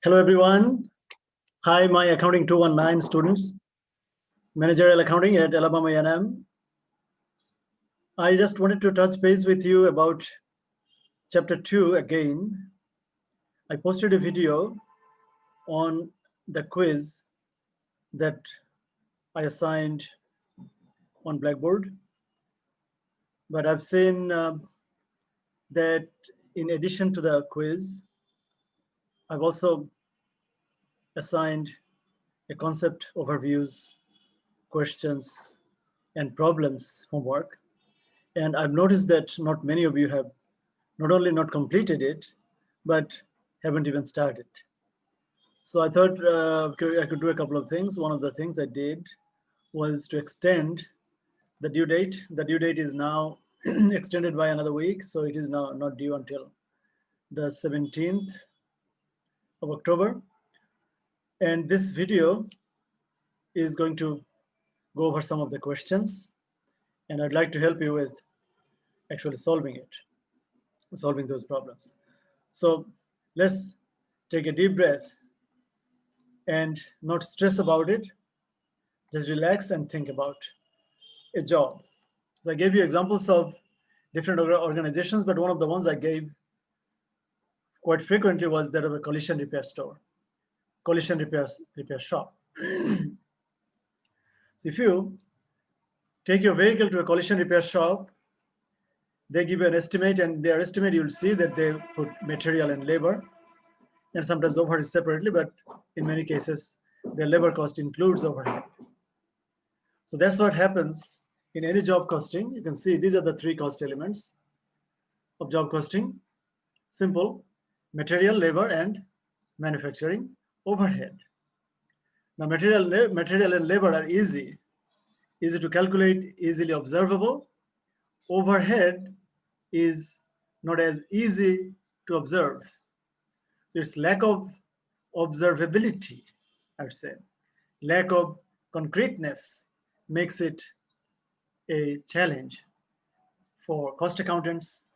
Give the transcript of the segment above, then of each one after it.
Hello, everyone. Hi, my Accounting 219 students, Managerial Accounting at Alabama A&M. I just wanted to touch base with you about Chapter 2 again. I posted a video on the quiz that I assigned on Blackboard, but I've seen that in addition to the quiz, I've also assigned a concept overviews, questions, and problems homework. And I've noticed that not many of you have not only not completed it, but haven't even started. So I thought I could do a couple of things. One of the things I did was to extend the due date. The due date is now extended by another week. So it is now not due until the 17th of October. And this video is going to go over some of the questions. And I'd like to help you with actually solving those problems. So let's take a deep breath and not stress about it. Just relax and think about a job. So I gave you examples of different organizations, but one of the ones I gave quite frequently was that of a collision repair store, collision repair shop. So if you take your vehicle to a collision repair shop, they give you an estimate, and their estimate, you'll see that they put material and labor, and sometimes overhead separately, but in many cases, their labor cost includes overhead. So that's what happens in any job costing. You can see these are the three cost elements of job costing: simple, material, labor, and manufacturing overhead. Now, material and labor are easy to calculate, easily observable. Overhead is not as easy to observe. So it's lack of observability, I would say. Lack of concreteness makes it a challenge for cost accountants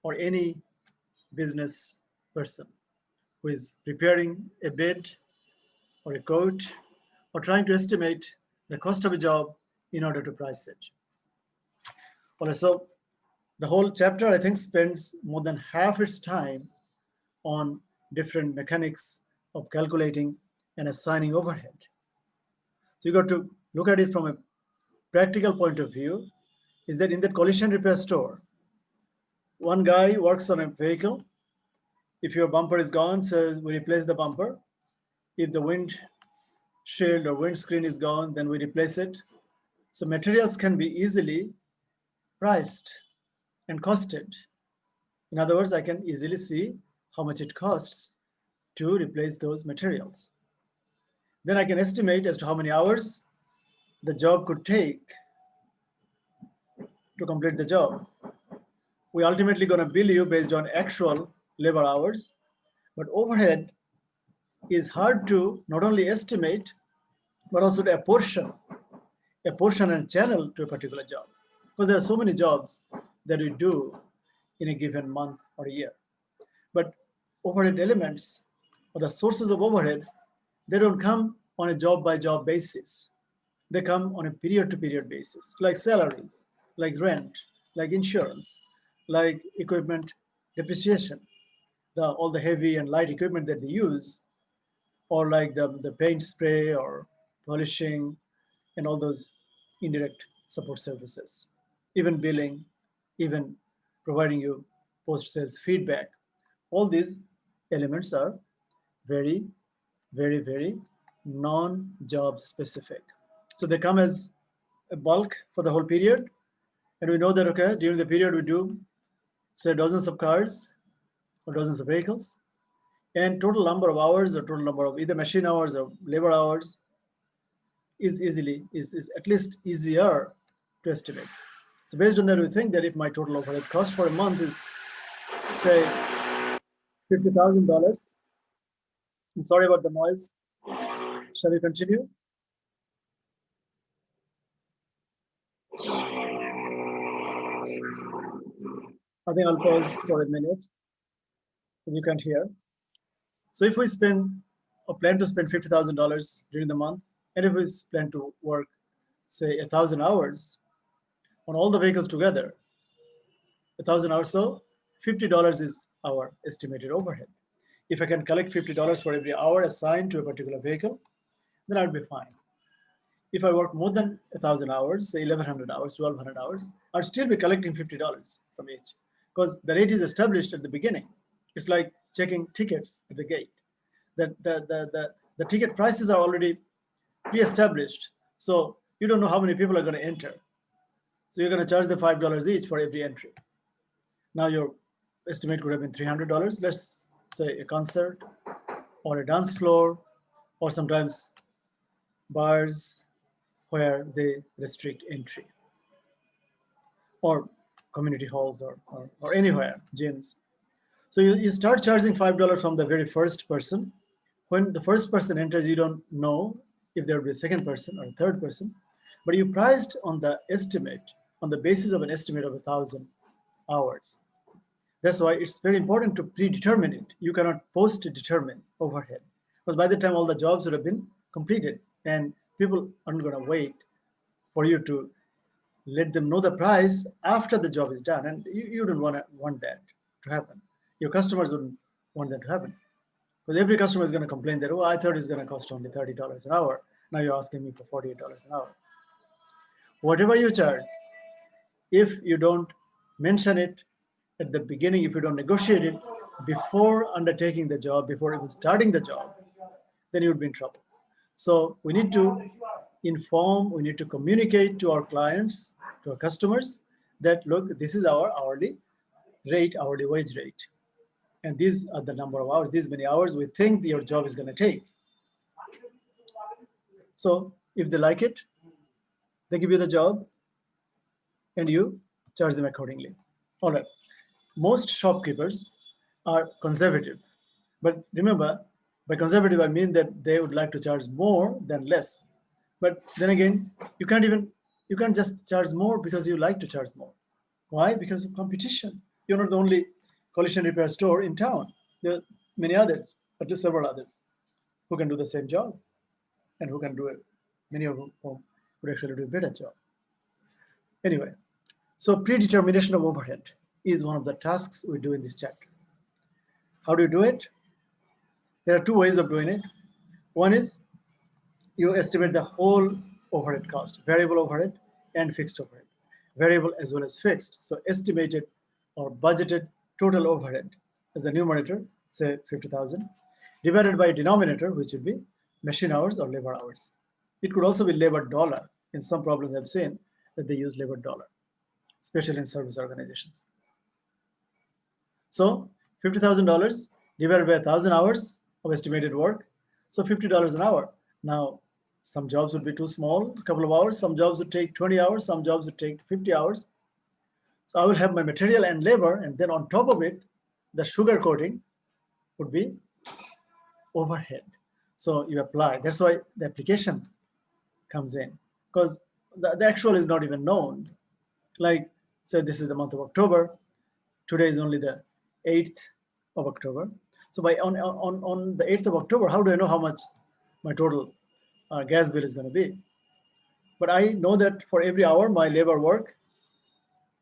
or any business person who is preparing a bid or a quote or trying to estimate the cost of a job in order to price it. Well, so the whole chapter, I think, spends more than half its time on different mechanics of calculating and assigning overhead. So you got to look at it from a practical point of view, is that in the collision repair store, one guy works on a vehicle. If your bumper is gone, says we replace the bumper. If the windshield or windscreen is gone, then we replace it. So materials can be easily priced and costed. In other words, I can easily see how much it costs to replace those materials. Then I can estimate as to how many hours the job could take to complete the job. We ultimately going to bill you based on actual labor hours, but overhead is hard to not only estimate, but also to apportion and channel to a particular job. Because there are so many jobs that we do in a given month or a year. But overhead elements or the sources of overhead, they don't come on a job by job basis. They come on a period to period basis, like salaries, like rent, like insurance, like equipment depreciation, all the heavy and light equipment that they use, or like the paint spray or polishing and all those indirect support services, even billing, even providing you post-sales feedback. All these elements are very, very, very non-job specific. So they come as a bulk for the whole period. And we know that, okay, during the period we do, say, dozens of cars or dozens of vehicles, and total number of hours or total number of either machine hours or labor hours is at least easier to estimate. So based on that, we think that if my total overhead cost for a month is, say, $50,000. I'm sorry about the noise. Shall we continue? I think I'll pause for a minute, as you can't hear. So if we spend or plan to spend $50,000 during the month, and if we plan to work, say, 1,000 hours on all the vehicles together, 1,000 hours, so $50 is our estimated overhead. If I can collect $50 for every hour assigned to a particular vehicle, then I'd be fine. If I work more than 1,000 hours, say 1,100 hours, 1,200 hours, I'd still be collecting $50 from each, because the rate is established at the beginning. It's like checking tickets at the gate. The ticket prices are already pre-established, so you don't know how many people are going to enter. So you're going to charge them $5 each for every entry. Now your estimate could have been $300. Let's say a concert or a dance floor, or sometimes bars where they restrict entry, or community halls, or anywhere, gyms. So you start charging $5 from the very first person. When the first person enters, you don't know if there will be a second person or a third person, but you priced on the estimate, on the basis of an estimate of 1,000 hours. That's why it's very important to predetermine it. You cannot post-determine overhead, because by the time all the jobs would have been completed, and people aren't going to wait for you to let them know the price after the job is done, and you don't want that to happen. Your customers wouldn't want that to happen, because every customer is going to complain that, oh, I thought it's going to cost only $30 an hour. Now you're asking me for $48 an hour. Whatever you charge, if you don't mention it at the beginning, if you don't negotiate it before undertaking the job, before even starting the job, then you would be in trouble. So we need to inform, we need to communicate to our clients, to our customers, that look, this is our hourly rate, hourly wage rate. And these are the number of hours, these many hours we think your job is going to take. So if they like it, they give you the job and you charge them accordingly. All right. Most shopkeepers are conservative. But remember, by conservative, I mean that they would like to charge more than less. But then again, you can't just charge more because you like to charge more. Why? Because of competition. You're not the only collision repair store in town. There are many others, at least several others, who can do the same job and who can do it. Many of whom would actually do a better job. Anyway, so predetermination of overhead is one of the tasks we do in this chapter. How do you do it? There are two ways of doing it. One is you estimate the whole overhead cost, variable overhead and fixed overhead, variable as well as fixed. So estimated or budgeted total overhead as the numerator, say 50,000, divided by a denominator, which would be machine hours or labor hours. It could also be labor dollar. In some problems I've seen that they use labor dollar, especially in service organizations. So $50,000 divided by 1,000 hours of estimated work, so $50 an hour. Now, some jobs would be too small, a couple of hours. Some jobs would take 20 hours. Some jobs would take 50 hours. So I will have my material and labor, and then on top of it, the sugar coating would be overhead. So you apply. That's why the application comes in, because the actual is not even known. Like, say this is the month of October. Today is only the 8th of October. So by on the 8th of October, how do I know how much my total gas bill is going to be? But I know that for every hour my labor work,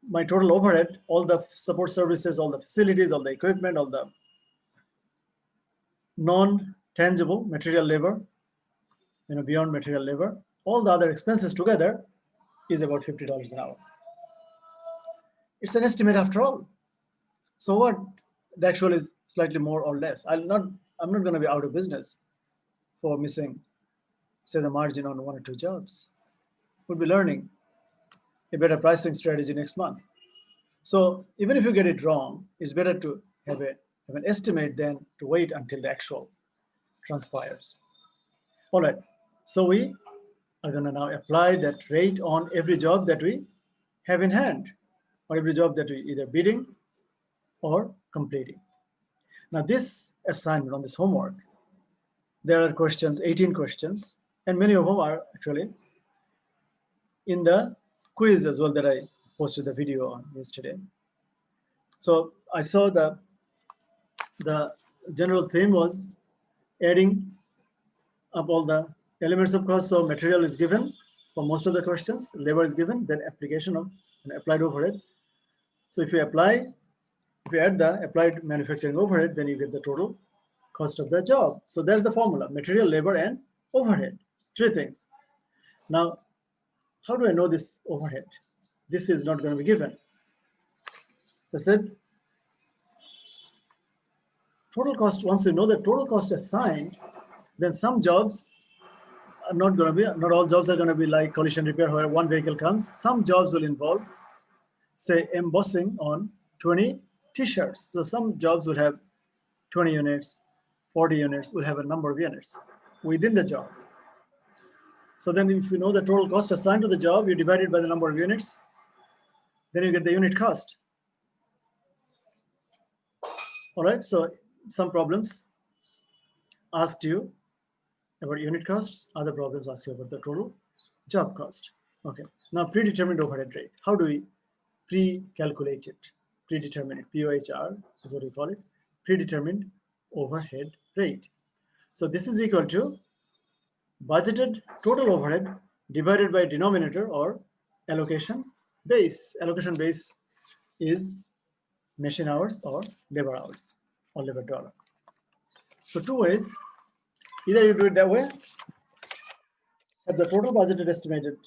my total overhead, all the support services, all the facilities, all the equipment, all the non-tangible material labor, beyond material labor, all the other expenses together is about $50 an hour. It's an estimate after all. So what? The actual is slightly more or less. I'm not going to be out of business for missing, say, the margin on one or two jobs. We'll be learning a better pricing strategy next month. So even if you get it wrong, it's better to have an estimate than to wait until the actual transpires. All right. So we are going to now apply that rate on every job that we have in hand, or every job that we either bidding or completing. Now this assignment on this homework, there are questions, 18 questions, and many of them are actually in the quiz as well that I posted the video on yesterday. So I saw the general theme was adding up all the elements of cost. So material is given for most of the questions, labor is given, then application of an applied overhead. So if you add the applied manufacturing overhead, then you get the total cost of the job. So that's the formula: material, labor, and overhead. Three things. Now, how do I know this overhead? This is not going to be given. So I said, total cost, once you know the total cost assigned, then some jobs are not going to be, not all jobs are going to be like collision repair where one vehicle comes. Some jobs will involve, say, embossing on 20 t-shirts. So some jobs will have 20 units, 40 units, will have a number of units within the job. So then if you know the total cost assigned to the job, you divide it by the number of units, then you get the unit cost. All right, so some problems asked you about unit costs, other problems ask you about the total job cost. Okay, now predetermined overhead rate. How do we pre-calculate it? Predetermine it, POHR is what we call it, predetermined overhead rate. So this is equal to budgeted total overhead divided by denominator or allocation base. Allocation base is machine hours or labor hours or labor dollar. So two ways, either you do it that way, have the total budgeted estimated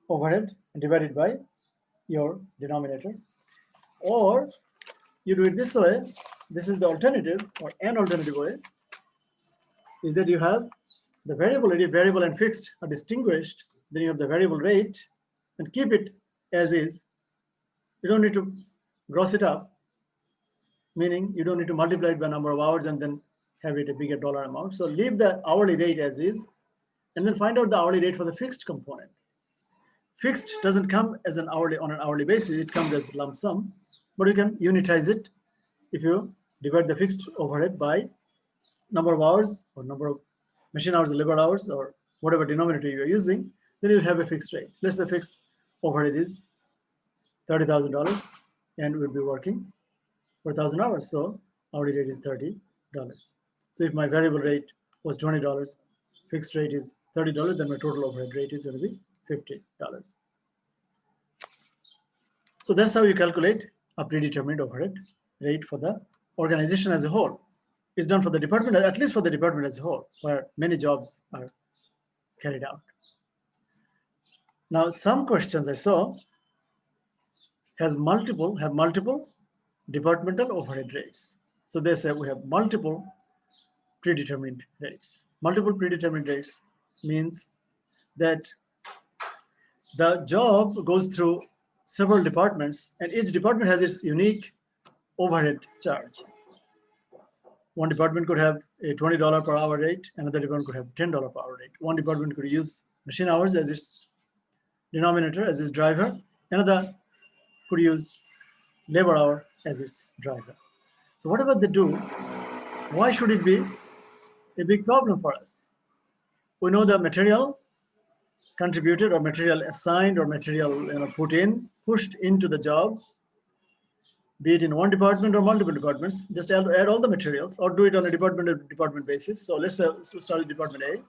overhead divided by your denominator, or you do it this way. This is the alternative, or an alternative way, is that you have the variable and fixed are distinguished, then you have the variable rate and keep it as is. You don't need to gross it up, meaning you don't need to multiply it by number of hours and then have it a bigger dollar amount. So leave the hourly rate as is, and then find out the hourly rate for the fixed component. Fixed doesn't come as an hourly basis, it comes as lump sum, but you can unitize it if you divide the fixed overhead by number of hours or number of machine hours or labor hours or whatever denominator you're using, then you'll have a fixed rate. Let's say fixed overhead is $30,000 and we'll be working for 1,000 hours. So hourly rate is $30. So if my variable rate was $20, fixed rate is $30, then my total overhead rate is going to be $50. So that's how you calculate a predetermined overhead rate for the organization as a whole. It's done for the department, at least for the department as a whole, where many jobs are carried out. Now, some questions I saw have multiple departmental overhead rates. So they say we have multiple predetermined rates. Multiple predetermined rates means that the job goes through several departments and each department has its unique overhead charge. One department could have a $20 per hour rate, another department could have $10 per hour rate. One department could use machine hours as its denominator, as its driver. Another could use labor hour as its driver. So whatever they do, why should it be a big problem for us? We know the material contributed or material assigned or material pushed into the job, be it in one department or multiple departments. Just add all the materials or do it on a department basis. So let's start with department A.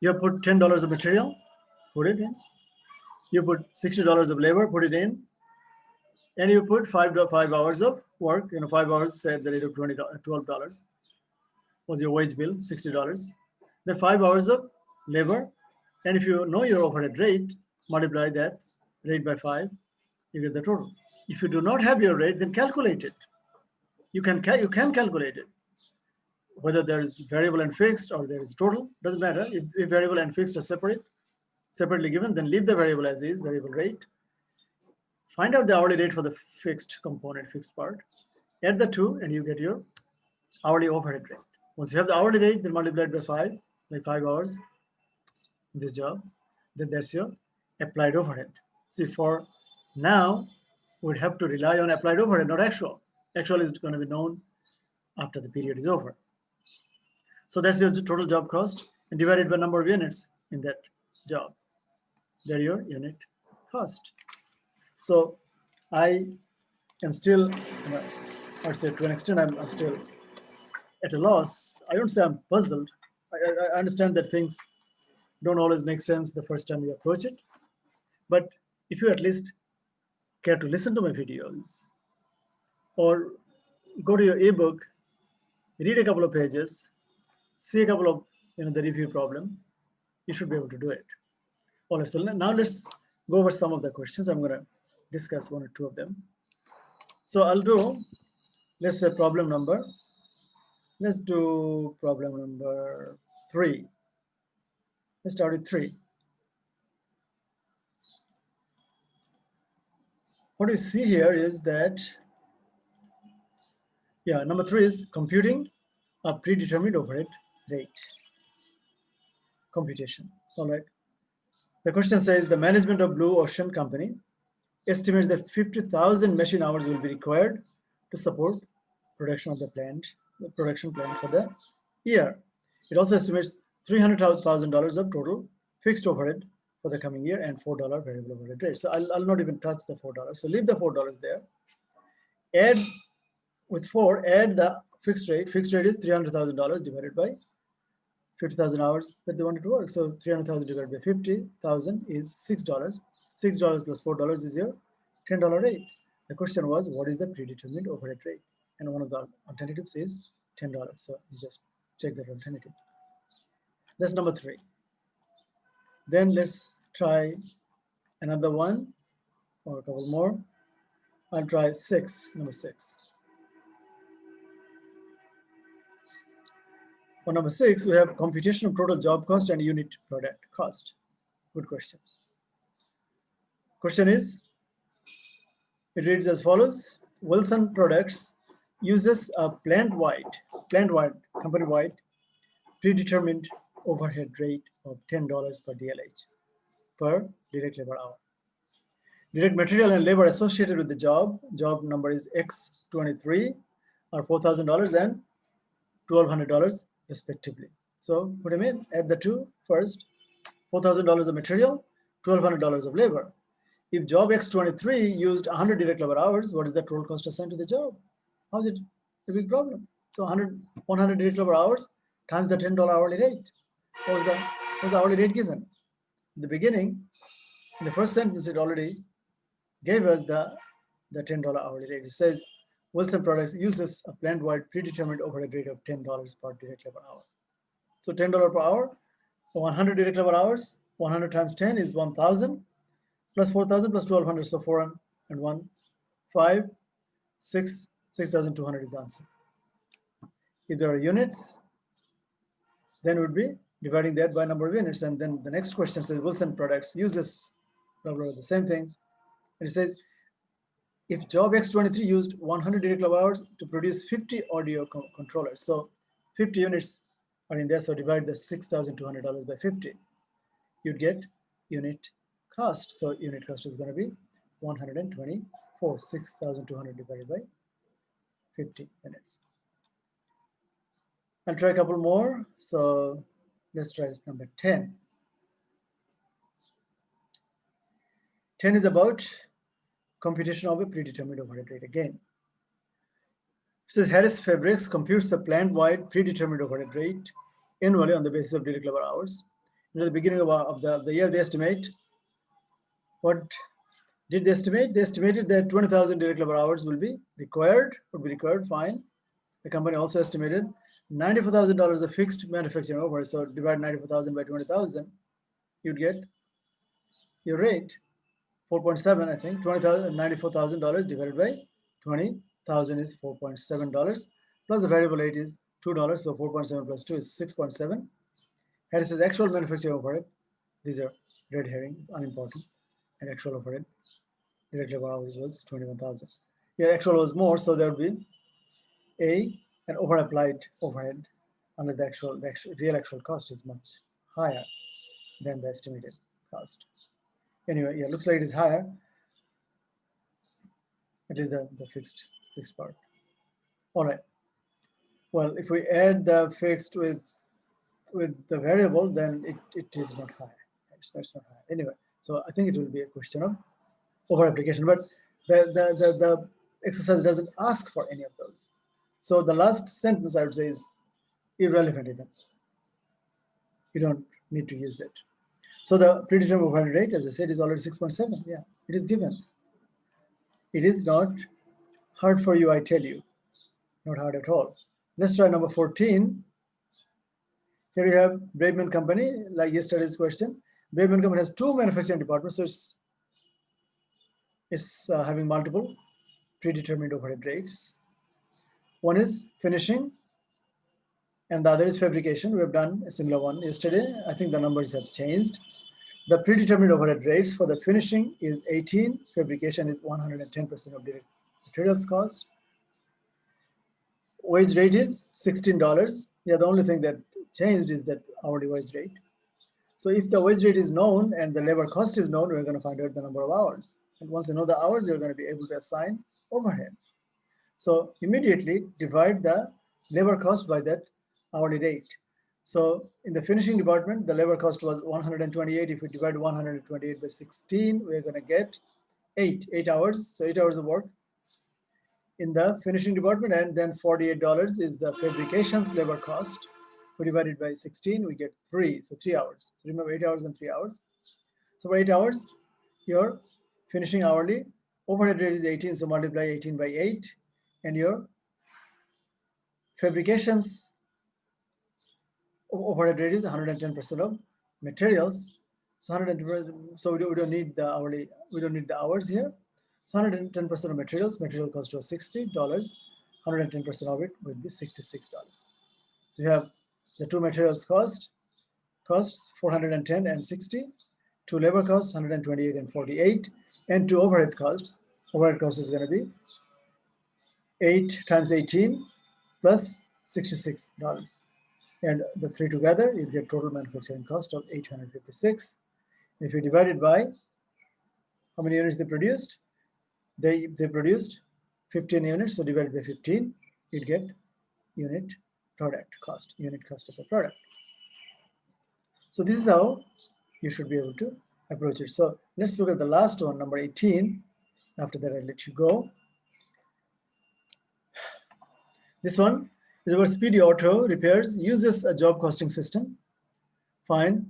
You have put $10 of material, put it in. You put $60 of labor, put it in. And you put 5 hours of work, 5 hours at the rate of $12 was your wage bill, $60. Then 5 hours of labor. And if you know your overhead rate, multiply that rate by 5, you get the total. If you do not have your rate, then calculate it. You can calculate it. Whether there is variable and fixed or there is total, doesn't matter. If variable and fixed are separately given, then leave the variable as is, variable rate. Find out the hourly rate for the fixed component, fixed part. Add the two and you get your hourly overhead rate. Once you have the hourly rate, then multiply it by 5 hours in this job, then that's your applied overhead. See, for now, we'd have to rely on applied overhead, not actual. Actual is going to be known after the period is over. So that's your total job cost and divided by number of units in that job. They're your unit cost. So I am still, I'd say to an extent, I'm still at a loss. I don't say I'm puzzled. I understand that things don't always make sense the first time you approach it. But if you at least care to listen to my videos or go to your ebook, read a couple of pages, see a couple of the review problem, you should be able to do it. All right, so now let's go over some of the questions. I'm going to discuss one or two of them. So I'll do, let's say problem number. Let's do problem number 3. Let's start with 3. What you see here is that, number 3 is computing a predetermined overhead rate. Computation. All right. The question says the management of Blue Ocean Company estimates that 50,000 machine hours will be required to support production of the production plan for the year. It also estimates $300,000 of total fixed overhead for the coming year and $4 variable overhead rate. So I'll not even touch the $4. So leave the $4 there. Add with 4, add the fixed rate. Fixed rate is $300,000 divided by 50,000 hours that they wanted to work. So 300,000 divided by 50,000 is $6. $6 plus $4 is your $10 rate. The question was, what is the predetermined overhead rate? And one of the alternatives is $10. So you just check that alternative. That's number 3. Then let's try another one or a couple more. I'll try number 6. For number 6, we have computation of total job cost and unit product cost. Good question. Question is, it reads as follows. Wilson Products uses a plant-wide, company-wide, predetermined overhead rate of $10 per DLH, per direct labor hour. Direct material and labor associated with the job number is X23, or $4,000 and $1,200 respectively. So put them in, add the two first, $4,000 of material, $1,200 of labor. If job X23 used 100 direct labor hours, what is the total cost assigned to the job? How is it a big problem? So 100 direct labor hours times the $10 hourly rate. What was the hourly rate given? In the beginning, in the first sentence, it already gave us the $10 hourly rate. It says, Wilson Products uses a plant-wide predetermined overhead rate of $10 per direct labor hour. So $10 per hour, 100 direct labor hours, 100 times 10 is 1,000, plus 4,000 plus 1,200, so 4 and 1, 5, 6, 6,200 is the answer. If there are units, then it would be dividing that by number of units. And then the next question says Wilson Products uses blah, blah, blah, the same things. And it says, if job X23 used 100 direct labor hours to produce 50 audio controllers, so 50 units are in there, so divide the $6,200 by 50, you'd get unit cost. So unit cost is going to be 124, 6,200 divided by 50 units. I'll try a couple more. So let's try number 10. 10 is about computation of a predetermined overhead rate again. It says Harris Fabrics computes a plant-wide predetermined overhead rate annually on the basis of direct labor hours. And at the beginning of the year, they estimate. What did they estimate? They estimated that 20,000 direct labor hours would be required, fine. The company also estimated $94,000 of fixed manufacturing overhead. So divide 94,000 by 20,000, you'd get your rate. 4.7, I think, $94,000 divided by 20,000 is $4.7, plus the variable rate is $2, so 4.7 plus 2 is 6.7. Harris's actual manufacturing overhead, these are red herring, unimportant, and actual overhead, direct labor hours was 21,000. Yeah, actual was more, so there would be an over-applied overhead, unless the real actual cost is much higher than the estimated cost. Anyway, yeah, looks like it is higher. It is the fixed part. All right. Well, if we add the fixed with the variable, then it is not high. It's not high. Anyway, so I think it will be a question of over application, but the exercise doesn't ask for any of those. So the last sentence I would say is irrelevant even. You don't need to use it. So the predetermined overhead rate, as I said, is already 6.7. Yeah, it is given. It is not hard for you, I tell you. Not hard at all. Let's try number 14. Here you have Braveman Company, like yesterday's question. Braveman Company has 2 manufacturing departments, so it's having multiple predetermined overhead rates. One is finishing, and the other is fabrication. We have done a similar one yesterday. I think the numbers have changed. The predetermined overhead rates for the finishing is 18, fabrication is 110% of direct materials cost. Wage rate is $16. Yeah, the only thing that changed is that hourly wage rate. So if the wage rate is known and the labor cost is known, we're going to find out the number of hours. And once you know the hours, you're going to be able to assign overhead. So immediately divide the labor cost by that hourly rate. So in the finishing department, the labor cost was 128. If we divide 128 by 16, we're going to get 8 hours. So 8 hours of work in the finishing department, and then $48 is the fabrication's labor cost. We divide it by 16, we get 3, so 3 hours. So remember, 8 hours and 3 hours. So for 8 hours, your finishing hourly overhead rate is 18, so multiply 18 by 8, and your fabrication's overhead rate is 110% of materials. So 110%, so we don't need the hourly, we don't need the hours here. So 110% of materials, material cost was $60, 110% of it would be $66. So you have the 2 materials costs $410 and $60, 2 labor costs $128 and $48, and 2 overhead costs. Overhead cost is going to be 8 times 18 plus $66. And the 3 together, you get total manufacturing cost of $856. If you divide it by how many units they produced, they produced 15 units, so divided by 15, you'd get unit product cost, unit cost of the product. So this is how you should be able to approach it. So let's look at the last one, number 18. After that, I'll let you go. This one is about Speedy Auto Repairs, uses a job costing system. Fine.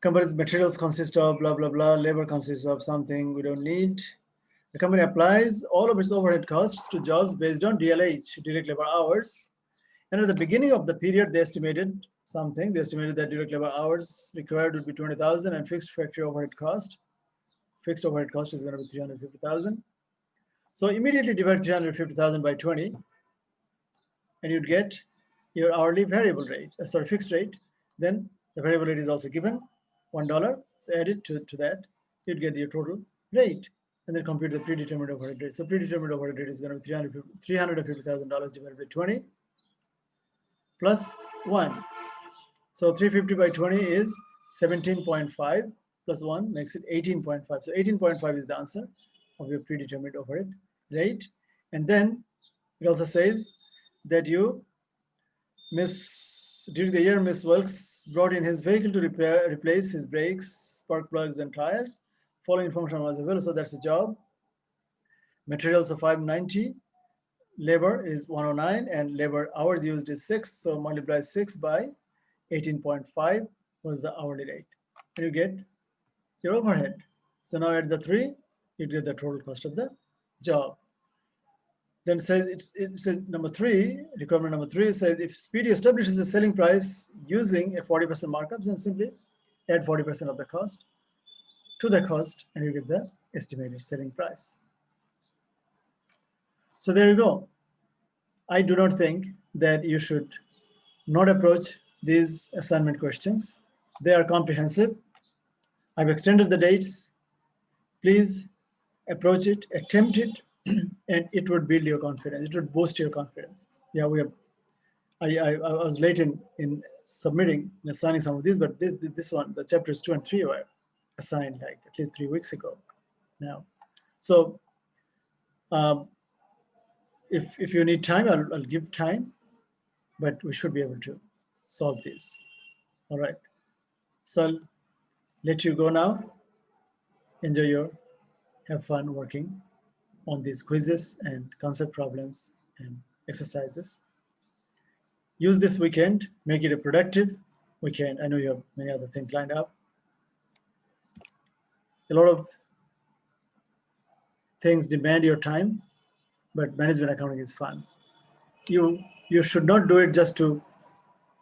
Company's materials consist of blah, blah, blah. Labor consists of something we don't need. The company applies all of its overhead costs to jobs based on DLH, direct labor hours. And at the beginning of the period, they estimated something. They estimated that direct labor hours required would be 20,000 and fixed factory overhead cost. Fixed overhead cost is going to be 350,000. So immediately divide 350,000 by 20, and you'd get your hourly variable rate, fixed rate. Then the variable rate is also given, $1. So add it to that, you'd get your total rate, and then compute the predetermined overhead rate. So predetermined overhead rate is going to be $350,000 divided by 20 plus 1. So 350 by 20 is 17.5 plus 1 makes it 18.5. So 18.5 is the answer of your predetermined overhead rate. And then it also says that during the year, Miss Wilkes brought in his vehicle to replace his brakes, spark plugs, and tires. Following information was available, so that's the job. Materials of 590, labor is 109, and labor hours used is 6. So multiply 6 by 18.5 was the hourly rate. And you get your overhead. So now add the 3, you get the total cost of the job. Then says it says number 3, requirement number 3 says if Speedy establishes a selling price using a 40% markup, then simply add 40% of the cost to the cost, and you get the estimated selling price. So there you go. I do not think that you should not approach these assignment questions. They are comprehensive. I've extended the dates. Please approach it, attempt it, and it would build your confidence. It would boost your confidence. Yeah, I was late in submitting and assigning some of these, but this one, the chapters 2 and 3 were assigned like at least 3 weeks ago now. So if you need time, I'll give time, but we should be able to solve this. All right. So I'll let you go now. Have fun working on these quizzes and concept problems and exercises. Use this weekend, make it a productive weekend. I know you have many other things lined up. A lot of things demand your time, but management accounting is fun. You should not do it just to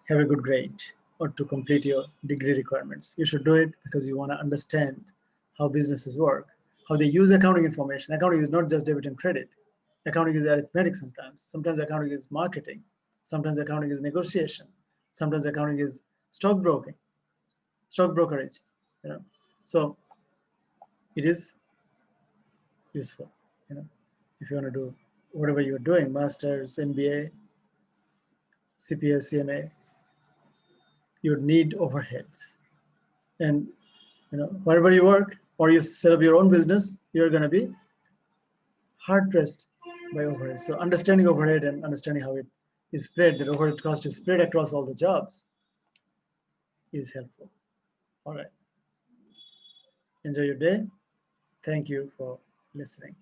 have a good grade or to complete your degree requirements. You should do it because you want to understand how businesses work, how they use accounting information. Accounting is not just debit and credit. Accounting is arithmetic sometimes. Sometimes accounting is marketing. Sometimes accounting is negotiation. Sometimes accounting is stockbroking, stock brokerage. You know, so it is useful. You know, if you want to do whatever you're doing, masters, MBA, CPA, CMA, you would need overheads. And wherever you work or you set up your own business, you're going to be hard pressed by overhead. So understanding overhead and understanding how it is spread, that overhead cost is spread across all the jobs, is helpful. All right. Enjoy your day. Thank you for listening.